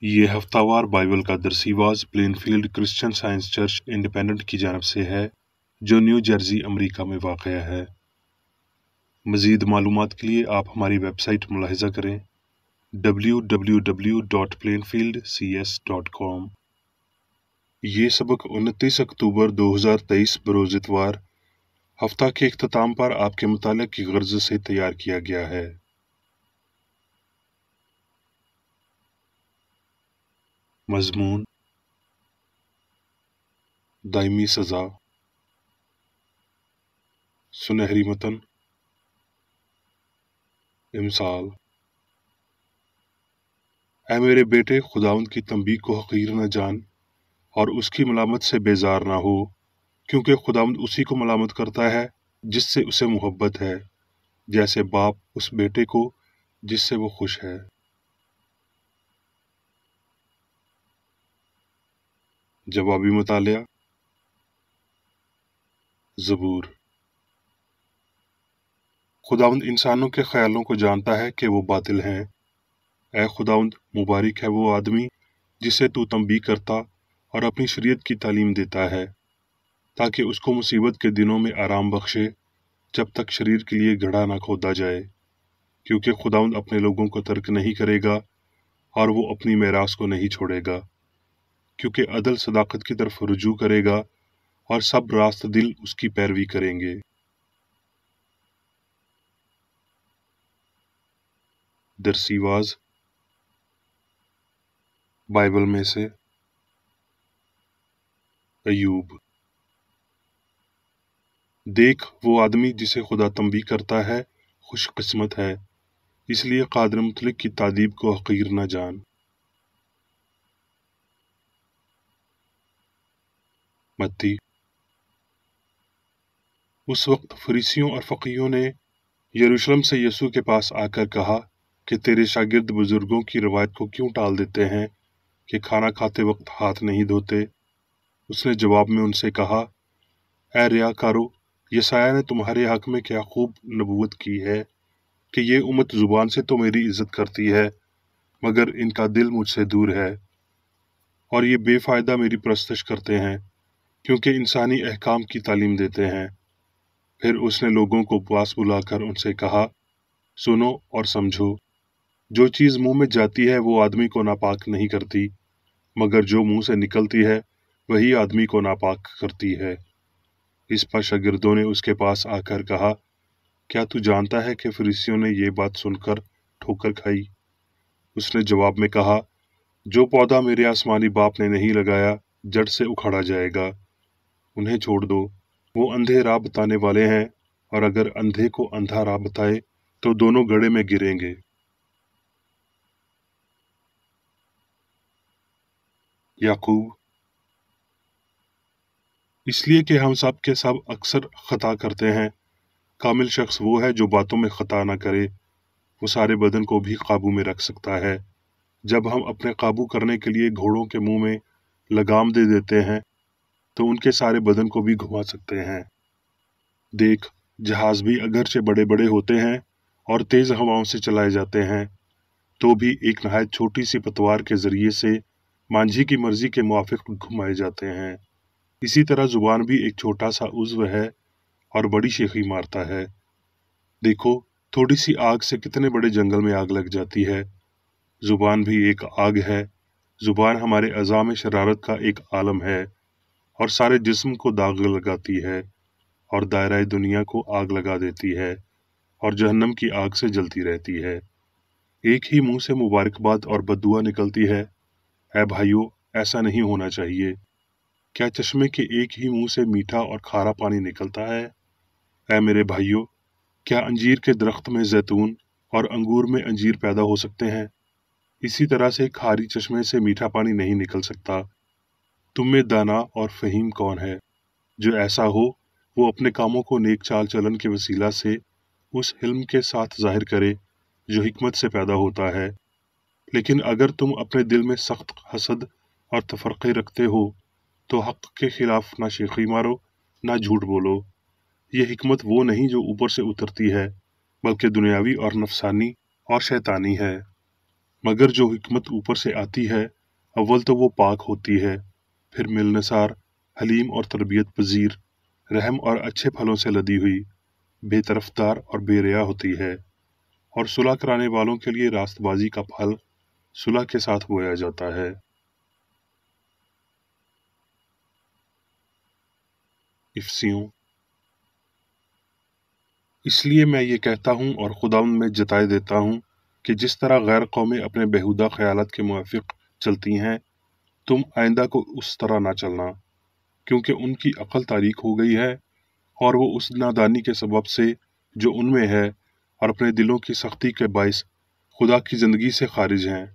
ये हफ्तावार बाइबल का दरसीवाज Plainfield Christian Science church independent की जानब से है, जो न्यू जर्सी अमरीका में वाक़या है। मज़ीद मालूमात के लिए आप हमारी वेबसाइट मुलाहिज़ा करें www.plainfieldcs.com। ये सबक 29 अक्टूबर 2023 बरोज़ इतवार हफ्ता के इख्तिताम पर आपके मुतालिक की गर्ज से तैयार किया गया है। मज़मून, दायमी सज़ा, सुनहरी मतन, इमसाल। ऐ मेरे बेटे, खुदावंद की तंबीह को हकीर न जान और उसकी मलामत से बेजार ना हो, क्योंकि खुदावंद उसी को मलामत करता है जिससे उसे मोहब्बत है, जैसे बाप उस बेटे को जिससे वो खुश है। जवाबी मुतालिया। ज़बूर। खुदावंद इंसानों के ख्यालों को जानता है कि वो बातिल हैं। ऐ खुदावंद, मुबारक है वो आदमी जिसे तू तंबीह करता और अपनी शरीयत की तालीम देता है, ताकि उसको मुसीबत के दिनों में आराम बख्शे, जब तक शरीर के लिए गड्ढा ना खोदा जाए। क्योंकि खुदावंद अपने लोगों को तर्क नहीं करेगा और वो अपनी मेरास को नहीं छोड़ेगा, क्योंकि अदल सदाकत की तरफ रुजू करेगा और सब रास्त दिल उसकी पैरवी करेंगे। दरसीवाज बाइबल में से अयूब। देख, वो आदमी जिसे खुदा तंबीह करता है खुशकिस्मत है, इसलिए कादिर मुतलिक की तादीब को हकीर न जान। मत्ती। उस वक्त फरीसियों और फकीहों ने यरूशलेम से यीशु के पास आकर कहा कि तेरे शागिर्द बुजुर्गों की रवायत को क्यों टाल देते हैं कि खाना खाते वक्त हाथ नहीं धोते। उसने जवाब में उनसे कहा, ऐ रियाकारो, यशायाह ने तुम्हारे हक में क्या खूब नबूवत की है कि ये उम्मत जुबान से तो मेरी इज्जत करती है, मगर इनका दिल मुझसे दूर है, और ये बेफायदा मेरी परस्तश करते हैं, क्योंकि इंसानी अहकाम की तालीम देते हैं। फिर उसने लोगों को पास बुलाकर उनसे कहा, सुनो और समझो। जो चीज़ मुंह में जाती है वो आदमी को नापाक नहीं करती, मगर जो मुंह से निकलती है वही आदमी को नापाक करती है। इस पर शागिर्दों ने उसके पास आकर कहा, क्या तू जानता है कि फरीसियों ने ये बात सुनकर ठोकर खाई? उसने जवाब में कहा, जो पौधा मेरे आसमानी बाप ने नहीं लगाया जड़ से उखाड़ा जाएगा। उन्हें छोड़ दो, वो अंधे राह बताने वाले हैं, और अगर अंधे को अंधा राह बताए तो दोनों गड्ढे में गिरेंगे। याकूब। इसलिए कि हम सब के सब अक्सर खता करते हैं। कामिल शख्स वो है जो बातों में खता ना करे। वो सारे बदन को भी काबू में रख सकता है। जब हम अपने काबू करने के लिए घोड़ों के मुंह में लगाम दे देते हैं तो उनके सारे बदन को भी घुमा सकते हैं। देख, जहाज भी अगरचे बड़े बड़े होते हैं और तेज हवाओं से चलाए जाते हैं, तो भी एक नहायत छोटी सी पतवार के जरिए से मांझी की मर्जी के मुआफिक घुमाए जाते हैं। इसी तरह जुबान भी एक छोटा सा उज़्व है और बड़ी शेखी मारता है। देखो, थोड़ी सी आग से कितने बड़े जंगल में आग लग जाती है। जुबान भी एक आग है। जुबान हमारे अज़ा में शरारत का एक आलम है और सारे जिस्म को दाग लगाती है और दायरा दुनिया को आग लगा देती है और जहन्नम की आग से जलती रहती है। एक ही मुंह से मुबारकबाद और बद्दुआ निकलती है। ऐ भाइयों, ऐसा नहीं होना चाहिए। क्या चश्मे के एक ही मुंह से मीठा और खारा पानी निकलता है? ऐ मेरे भाइयों, क्या अंजीर के दरख्त में जैतून और अंगूर में अंजीर पैदा हो सकते हैं? इसी तरह से खारी चश्मे से मीठा पानी नहीं निकल सकता। तुम में दाना और फहीम कौन है? जो ऐसा हो वो अपने कामों को नेक चाल चलन के वसीला से उस हिल्म के साथ जाहिर करे जो हिकमत से पैदा होता है। लेकिन अगर तुम अपने दिल में सख्त हसद और तफरक़े रखते हो तो हक़ के खिलाफ ना शेखी मारो ना झूठ बोलो। ये हिकमत वो नहीं जो ऊपर से उतरती है, बल्कि दुनियावी और नफसानी और शैतानी है। मगर जो हिकमत ऊपर से आती है अव्वल तो वो पाक होती है, फिर मिलनसार, हलीम और तरबियत पजीर, रहम और अच्छे फलों से लदी हुई, बेतरफदार और बेरिया होती है। और सुलह कराने वालों के लिए रास्तबाजी का फल सुलह के साथ बोया जाता है। इफ्सियों। इसलिए मैं ये कहता हूँ और खुदावंद में जताए देता हूँ कि जिस तरह गैर कौमें अपने बेहुदा ख्यालात के मुवाफिक चलती हैं, तुम आइंदा को उस तरह ना चलना, क्योंकि उनकी अक्ल तारीक हो गई है और वो उस नादानी के सबब से जो उनमें है और अपने दिलों की सख्ती के बाइस खुदा की ज़िंदगी से खारिज हैं।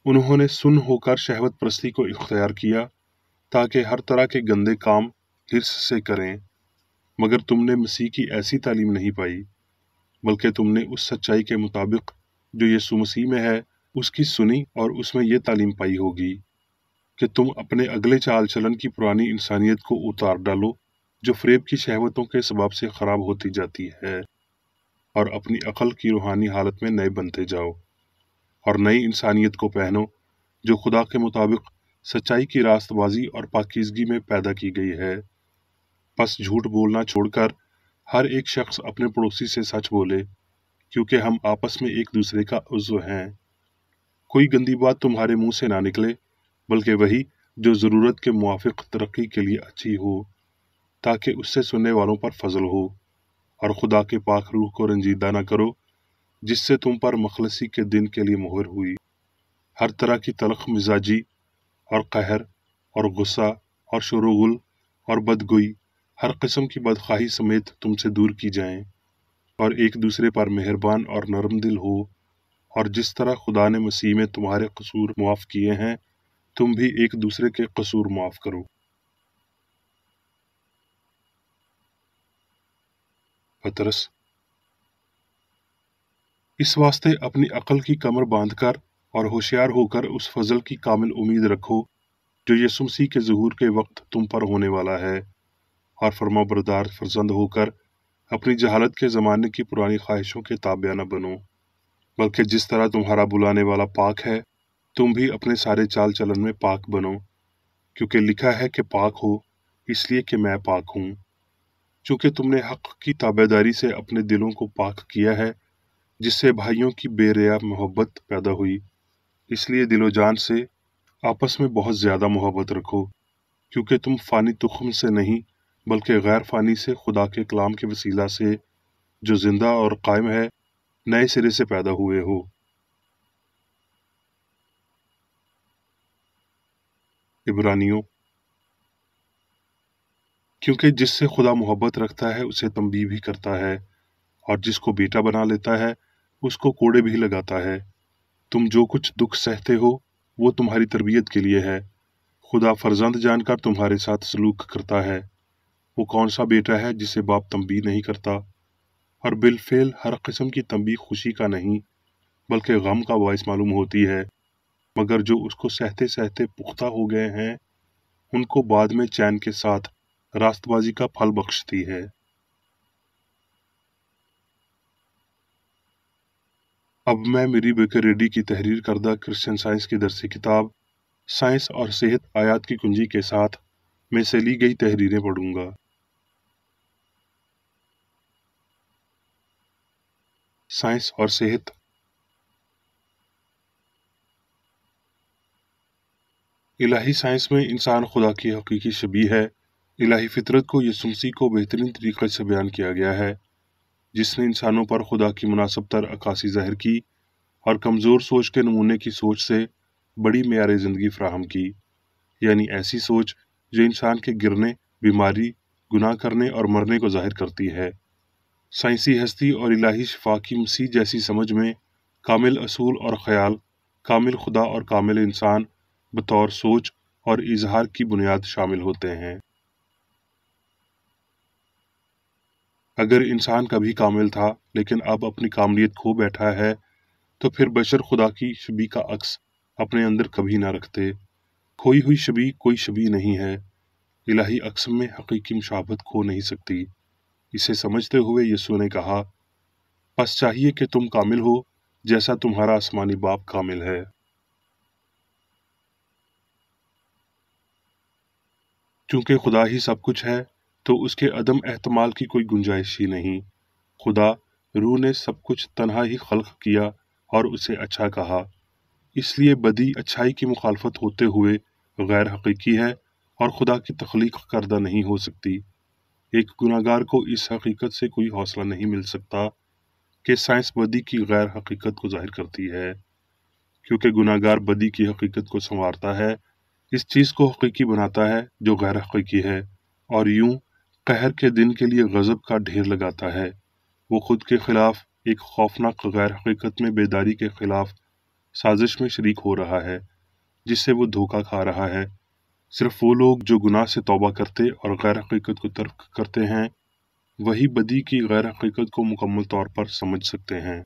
उन्होंने सुन होकर शहवत परस्ती को इख्तियार किया ताकि हर तरह के गंदे काम हिर्स से करें, मगर तुमने मसीह की ऐसी तालीम नहीं पाई, बल्कि तुमने उस सच्चाई के मुताबिक जो यीशु मसीह में है उसकी सुनी और उसमें ये तालीम पाई होगी कि तुम अपने अगले चाल चलन की पुरानी इंसानियत को उतार डालो जो फ़रेब की शहवतों के सबब से ख़राब होती जाती है, और अपनी अक्ल की रूहानी हालत में नए बनते जाओ, और नई इंसानियत को पहनो जो खुदा के मुताबिक सच्चाई की रास्तबाजी और पाकीज़गी में पैदा की गई है। बस झूठ बोलना छोड़कर हर एक शख्स अपने पड़ोसी से सच बोले, क्योंकि हम आपस में एक दूसरे का उज़्व हैं। कोई गंदी बात तुम्हारे मुंह से ना निकले, बल्कि वही जो ज़रूरत के मुवाफिक तरक्की के लिए अच्छी हो, ताकि उससे सुनने वालों पर फजल हो, और खुदा के पाक रूह को रंजीदा न करो जिससे तुम पर मखलसी के दिन के लिए मोहर हुई। हर तरह की तलख मिजाजी और कहर और गुस्सा और शोरगुल और बदगोई, हर किस्म की बदखाही समेत तुमसे दूर की जाएं, और एक दूसरे पर मेहरबान और नरम दिल हो, और जिस तरह खुदा ने मसीह में तुम्हारे कसूर मुआफ़ किए हैं, तुम भी एक दूसरे के कसूर माफ़ करो। पतरस। इस वास्ते अपनी अक्ल की कमर बांधकर और होशियार होकर उस फजल की कामिल उम्मीद रखो जो यीशु मसीह के ज़हूर के वक्त तुम पर होने वाला है, और फरमाबरदार फर्जंद होकर अपनी जहालत के ज़माने की पुरानी ख्वाहिशों के ताबिया न बनो, बल्कि जिस तरह तुम्हारा बुलाने वाला पाक है, तुम भी अपने सारे चाल चलन में पाक बनो, क्योंकि लिखा है कि पाक हो इसलिए कि मैं पाक हूँ। चूँकि तुमने हक़ की ताबेदारी से अपने दिलों को पाक किया है, जिससे भाइयों की बेरिया मोहब्बत पैदा हुई, इसलिए दिलो जान से आपस में बहुत ज़्यादा मोहब्बत रखो, क्योंकि तुम फ़ानी तुख्म से नहीं बल्कि गैर फ़ानी से खुदा के कलाम के वसीला से जो जिंदा और कायम है नए सिरे से पैदा हुए हो। इब्रानियों। क्योंकि जिससे खुदा मोहब्बत रखता है उसे तंबीह भी करता है, और जिसको बेटा बना लेता है उसको कोड़े भी लगाता है। तुम जो कुछ दुख सहते हो वो तुम्हारी तरबियत के लिए है। खुदा फर्जंद जानकर तुम्हारे साथ सलूक करता है। वो कौन सा बेटा है जिसे बाप तंबीह नहीं करता, और बिलफेल हर किस्म की तंबीह खुशी का नहीं बल्कि गम का बायस मालूम होती है, मगर जो उसको सहते सहते पुख्ता हो गए हैं उनको बाद में चैन के साथ रास्तबाजी का फल बख्शती है। अब मैं मेरी बेकर रेडी की तहरीर करदा क्रिश्चियन साइंस की दरसी किताब साइंस और सेहत आयात की कुंजी के साथ में से ली गई तहरीरें पढ़ूंगा। साइंस और सेहत। इलाही साइंस में इंसान खुदा की हकीकी शबीह है। इलाही फितरत को यीशु मसीह को बेहतरीन तरीके से बयान किया गया है, जिसने इंसानों पर खुदा की मुनासिब तर अक्कासी ज़ाहिर की और कमज़ोर सोच के नमूने की सोच से बड़ी मेयार ज़िंदगी फराहम की, यानी ऐसी सोच जो इंसान के गिरने, बीमारी, गुनाह करने और मरने को ज़ाहिर करती है। साइंसी हस्ती और इलाही शिफा की मसीह जैसी समझ में कामिल असूल और ख़याल, कामिल खुदा और कामिल इंसान बतौर सोच और इजहार की बुनियाद शामिल होते हैं। अगर इंसान कभी कामिल था लेकिन अब अपनी कामलियत खो बैठा है, तो फिर बशर खुदा की शबी का अक्स अपने अंदर कभी ना रखते। खोई हुई शबी कोई शबी नहीं है। इलाही अक्स में हकीकी मुशाबहत खो नहीं सकती। इसे समझते हुए यीशु ने कहा, बस चाहिए कि तुम कामिल हो जैसा तुम्हारा आसमानी बाप कामिल है। क्योंकि खुदा ही सब कुछ है तो उसके अदम एहतमाल की कोई गुंजाइश ही नहीं। खुदा रूह ने सब कुछ तन्हा ही खल्क किया और उसे अच्छा कहा। इसलिए बदी अच्छाई की मुखालफत होते हुए गैर हकीकी है और खुदा की तख्लीक करदा नहीं हो सकती। एक गुनाहगार को इस हकीकत से कोई हौसला नहीं मिल सकता कि साइंस बदी की गैर हकीकत को जाहिर करती है, क्योंकि गुनाहगार बदी की हकीकत को संवारता है, इस चीज़ को हकीकी बनाता है जो गैर हकीकी है, और यूं कहर के दिन के लिए गज़ब का ढेर लगाता है। वो खुद के खिलाफ एक खौफनाक गैर हकीकत में बेदारी के खिलाफ साजिश में शरीक हो रहा है, जिससे वो धोखा खा रहा है। सिर्फ वो लोग जो गुनाह से तौबा करते और गैर हकीकत को तर्क करते हैं, वही बदी की गैर हकीकत को मुकम्मल तौर पर समझ सकते हैं।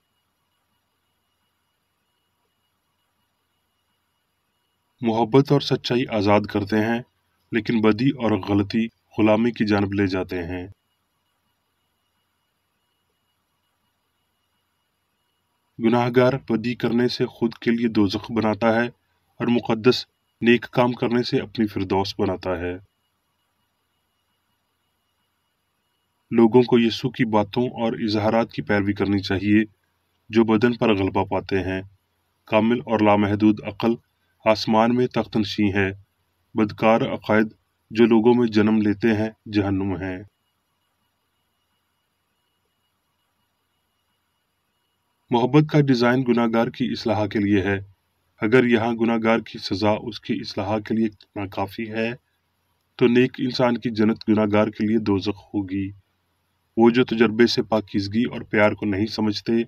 मोहब्बत और सच्चाई आज़ाद करते हैं, लेकिन बदी और गलती गुलामी की जानब ले जाते हैं। गुनाहगार बदी करने से खुद के लिए दोज़ख बनाता है और मुक़द्दस नेक काम करने से अपनी फिरदौस बनाता है। लोगों को यीशु की बातों और इज़हारात की पैरवी करनी चाहिए जो बदन पर गलबा पाते हैं। कामिल और लामहदूद अक्ल आसमान में तख्तनशी है। बदकार अकायद जो लोगों में जन्म लेते हैं जहन्नुम हैं। मोहब्बत का डिज़ाइन गुनाहगार की इस्लाह के लिए है। अगर यहाँ गुनाहगार की सज़ा उसकी इस्लाह के लिए नाकाफ़ी है, तो नेक इंसान की जन्नत गुनाहगार के लिए दोज़ख होगी। वो जो तजर्बे से पाकीज़गी और प्यार को नहीं समझते,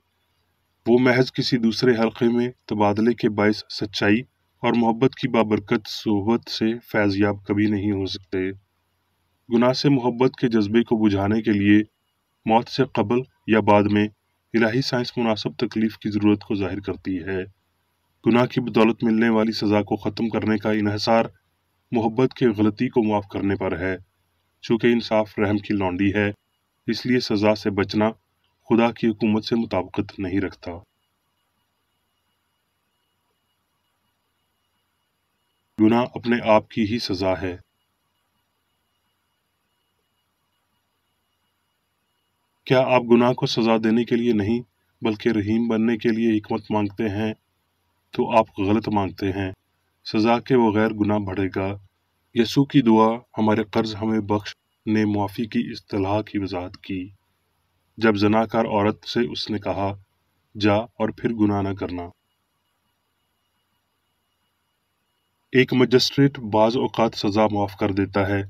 वो महज किसी दूसरे हल्के में तबादले के बायस सच्चाई और मोहब्बत की बाबरकत सोहबत से फैज़याब कभी नहीं हो सकते। गुनाह से मोहब्बत के जज्बे को बुझाने के लिए मौत से कबल या बाद में इलाही साइंस मुनासिब तकलीफ की ज़रूरत को ज़ाहिर करती है। गुनाह की बदौलत मिलने वाली सज़ा को ख़त्म करने का इन्हिसार मोहब्बत की गलती को माफ़ करने पर है। चूँकि इंसाफ रहम की लौंडी है, इसलिए सज़ा से बचना खुदा की हुकूमत से मुताबिकत नहीं रखता। गुनाह अपने आप की ही सज़ा है। क्या आप गुनाह को सज़ा देने के लिए नहीं, बल्कि रहीम बनने के लिए हिकमत मांगते हैं, तो आप गलत मांगते हैं। सज़ा के बगैर गुनाह बढ़ेगा। यसू की दुआ हमारे कर्ज हमें बख्श ने मुआफ़ी की इस्तिलाह की वजाहत की। जब ज़नाकार औरत से उसने कहा, जा और फिर गुनाह न करना। एक मजिस्ट्रेट बाज़ औक़ात सज़ा माफ़ कर देता है,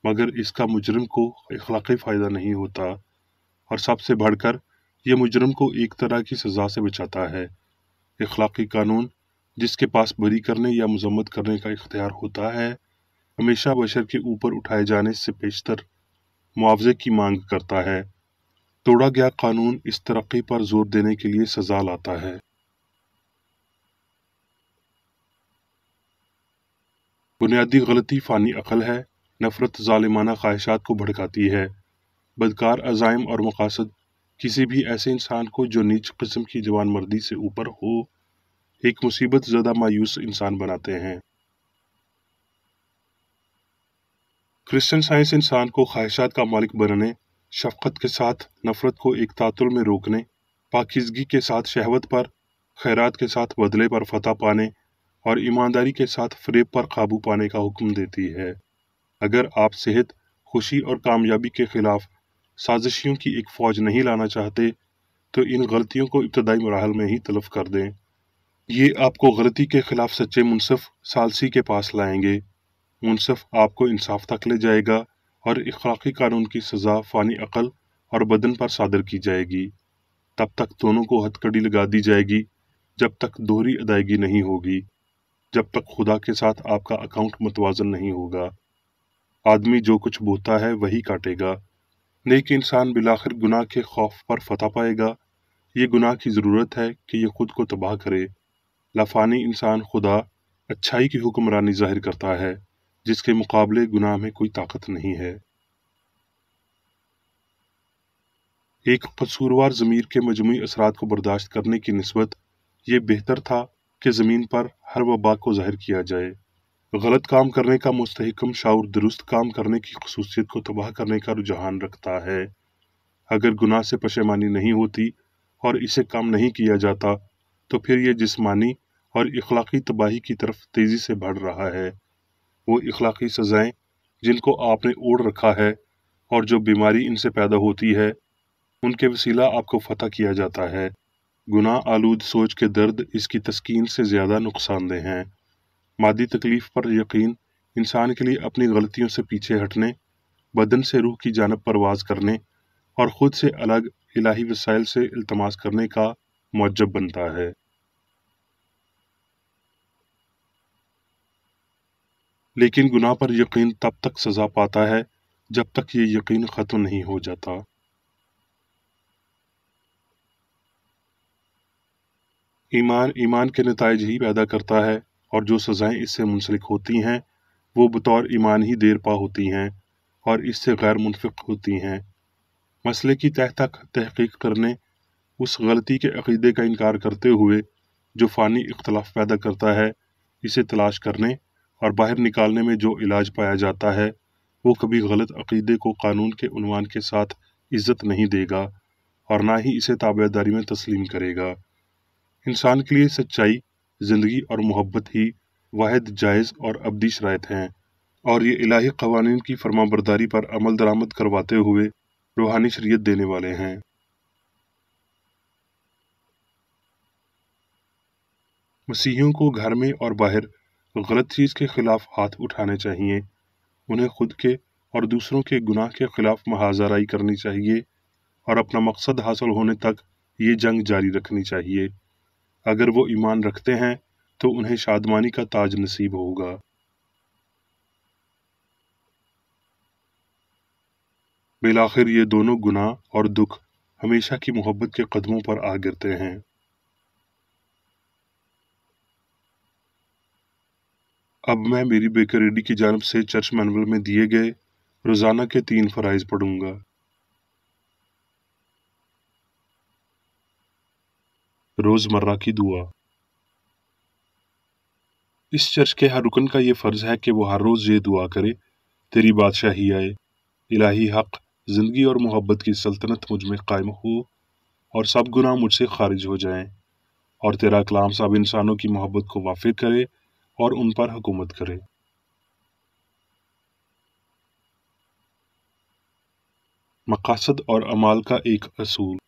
मगर इसका मुजरिम को इखलाक़ी फ़ायदा नहीं होता, और सबसे बढ़कर यह मुजरिम को एक तरह की सज़ा से बचाता है। इखलाक़ी कानून, जिसके पास बरी करने या मज़म्मत करने का इख्तियार होता है, हमेशा बशर के ऊपर उठाए जाने से पेशतर मुआवजे की मांग करता है। तोड़ा गया कानून इस तरक्की पर जोर देने के लिए सज़ा लाता है। बुनियादी गलती फ़ानी अक़ल है। नफ़रत ज़ालिमाना ख्वाहिशात को भड़काती है। बदकार अज़ाइम और मकासद किसी भी ऐसे इंसान को जो नीच किस्म की जवानमर्दी से ऊपर हो, एक मुसीबत ज़दा मायूस इंसान बनाते हैं। क्रिश्चियन साइंस इंसान को ख्वाहिशात का मालिक बनने, शफ़क़त के साथ नफ़रत को एक तातुल में रोकने, पाकीज़गी के साथ शहवत पर, खैरात के साथ बदले पर फ़तह पाने और ईमानदारी के साथ फ़रेब पर काबू पाने का हुक्म देती है। अगर आप सेहत, खुशी और कामयाबी के खिलाफ साजिशियों की एक फ़ौज नहीं लाना चाहते, तो इन गलतियों को इब्तदाई मराहल में ही तलफ़ कर दें। ये आपको गलती के खिलाफ सच्चे मुनसिफ सालसी के पास लाएंगे। मुनसिफ आपको इंसाफ तक ले जाएगा और इखलाक़ी कानून की सज़ा फ़ानी अक़ल और बदन पर सादर की जाएगी। तब तक दोनों को हथकड़ी लगा दी जाएगी, जब तक दोहरी अदायगी नहीं होगी, जब तक खुदा के साथ आपका अकाउंट मुतवाज़न नहीं होगा। आदमी जो कुछ बोता है वही काटेगा। नेक इंसान बिलाखिर गुनाह के खौफ पर फतह पाएगा। ये गुनाह की ज़रूरत है कि ये खुद को तबाह करे। लाफानी इंसान खुदा अच्छाई की हुक्मरानी ज़ाहिर करता है, जिसके मुकाबले गुनाह में कोई ताकत नहीं है। एक कसूरवार ज़मीर के मजमूई असरात को बर्दाश्त करने की निस्बत ये बेहतर था कि ज़मीन पर हर वबा को ज़ाहिर किया जाए। गलत काम करने का मुस्तहकम शाऊर दुरुस्त काम करने की खसूसियत को तबाह करने का रुझान रखता है। अगर गुनाह से पशेमानी नहीं होती और इसे कम नहीं किया जाता तो फिर ये जिस्मानी और इखलाकी तबाही की तरफ तेजी से बढ़ रहा है। वो इखलाकी सजाएं जिनको आपने ओढ़ रखा है और जो बीमारी इनसे पैदा होती है, उनके वसीला आपको फतह किया जाता है। गुनाह आलूद सोच के दर्द इसकी तस्कीन से ज़्यादा नुकसानदेह हैं। मादी तकलीफ पर यकीन इंसान के लिए अपनी गलतियों से पीछे हटने, बदन से रूह की जानब परवाज करने और खुद से अलग इलाही वसाइल से इल्तमास करने का मुअज्जब बनता है। लेकिन गुनाह पर यकीन तब तक सजा पाता है जब तक ये यकीन ख़त्म नहीं हो जाता। ईमान के नताइज ही पैदा करता है और जो सज़ाएं इससे मुंसलिक होती हैं वो बतौर ईमान ही देर पा होती हैं और इससे गैर मुनफ़िक होती हैं। मसले की तह तक तहकीक करने, उस गलती के अक़ीदे का इनकार करते हुए जो फ़ानी इख्तलाफ पैदा करता है, इसे तलाश करने और बाहर निकालने में जो इलाज पाया जाता है, वो कभी गलत अक़ीदे को कानून के उन्वान के साथ इज़्ज़त नहीं देगा और ना ही इसे ताबेदारी में तस्लीम करेगा। इंसान के लिए सच्चाई, ज़िंदगी और मोहब्बत ही वाहिद जायज़ और अबदी शराइत हैं और ये इलाही क़वानीन की फरमाबरदारी पर अमल दरामद करवाते हुए रूहानी शरीयत देने वाले हैं। मसीहियों को घर में और बाहर गलत चीज़ के खिलाफ हाथ उठाने चाहिए। उन्हें खुद के और दूसरों के गुनाह के खिलाफ महाजराई करनी चाहिए और अपना मकसद हासिल होने तक ये जंग जारी रखनी चाहिए। अगर वो ईमान रखते हैं तो उन्हें शादमानी का ताज नसीब होगा। बिलाखिर ये दोनों गुनाह और दुख हमेशा की मोहब्बत के कदमों पर आ गिरते हैं। अब मैं मेरी बेकरीडी की जानिब से चर्च मैनुअल में दिए गए रोज़ाना के 3 फ़राइज़ पढ़ूंगा। रोज़मर्रा की दुआ। इस चर्च के हर रुकन का ये फ़र्ज़ है कि वो हर रोज़ ये दुआ करे, तेरी बादशाही आए, इलाही हक़, ज़िंदगी और मोहब्बत की सल्तनत मुझ में कायम हो और सब गुनाह मुझसे खारिज हो जाएं और तेरा कलाम सब इंसानों की मोहब्बत को वाफ़िक करे और उन पर हुकूमत करे। मकासद और अमाल का एक असूल।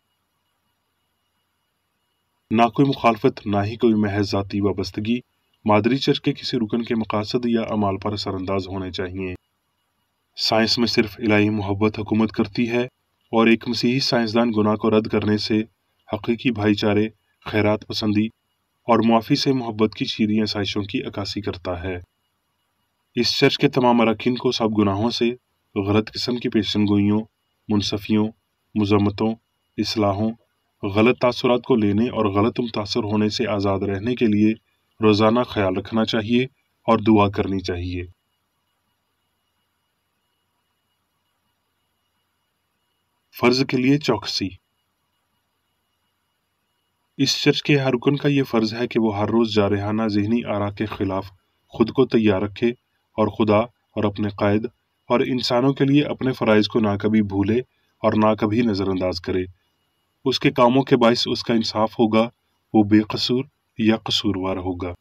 ना कोई मुखालफत, ना ही कोई महज ज़ाती वाबस्तगी मादरी चर्च के किसी रुकन के मकासद या अमाल पर असरअंदाज होने चाहिए। साइंस में सिर्फ इलाही मोहब्बत हुकूमत करती है और एक मसीही साइंसदान गुनाह को रद्द करने से, हकीकी भाईचारे, खैरात पसंदी और मुआफ़ी से मोहब्बत की शीरीं आसाइशों की अक्कासी करता है। इस चर्च के तमाम अरकान को सब गुनाहों से, गलत किस्म की पेशनगोइयों, मुनसफियों, मुज़म्मतों, इस्लाहों, गलत तासुरात को लेने और गलत मुतासर होने से आज़ाद रहने के लिए रोज़ाना ख्याल रखना चाहिए और दुआ करनी चाहिए। फ़र्ज के लिए चौकसी। इस चर्च के हर रुकन का ये फ़र्ज़ है कि वो हर रोज़ जारहाना ज़हनी आरा के ख़िलाफ़ खुद को तैयार रखे और खुदा और अपने कायद और इंसानों के लिए अपने फ़राइज़ को ना कभी भूले और ना कभी नज़रअंदाज करे। उसके कामों के बाइस उसका इंसाफ होगा, वो बेकसूर या कसूरवार होगा।